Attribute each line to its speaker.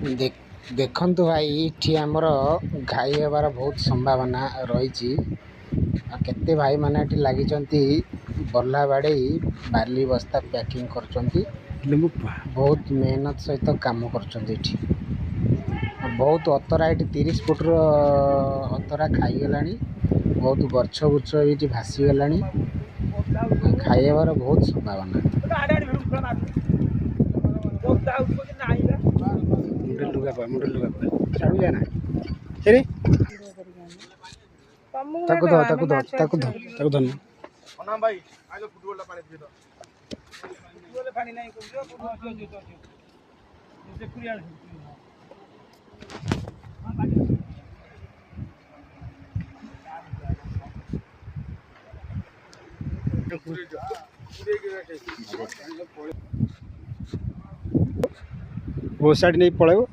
Speaker 1: देखंतु भाई इठी हमर घाई हेबार बहुत संभावना रही। केते भाई माने इठी लागी बल्ला बाड़े बाली बस्ता पैकिंग कर बहुत मेहनत सहित काम कर बहुत अतरा ये 30 फुट्र अतरा खाईगला बहुत गछ गुछ ये भासीगला खाइबार बहुत संभावना। मुंडे लुगा छाड़ू जाना हेरे ताकू धन ना भाई आगे फुटबॉल ला पानी पी दो फुटबॉल पानी नहीं को जो कुरिया वो साइड नहीं पड़ेगा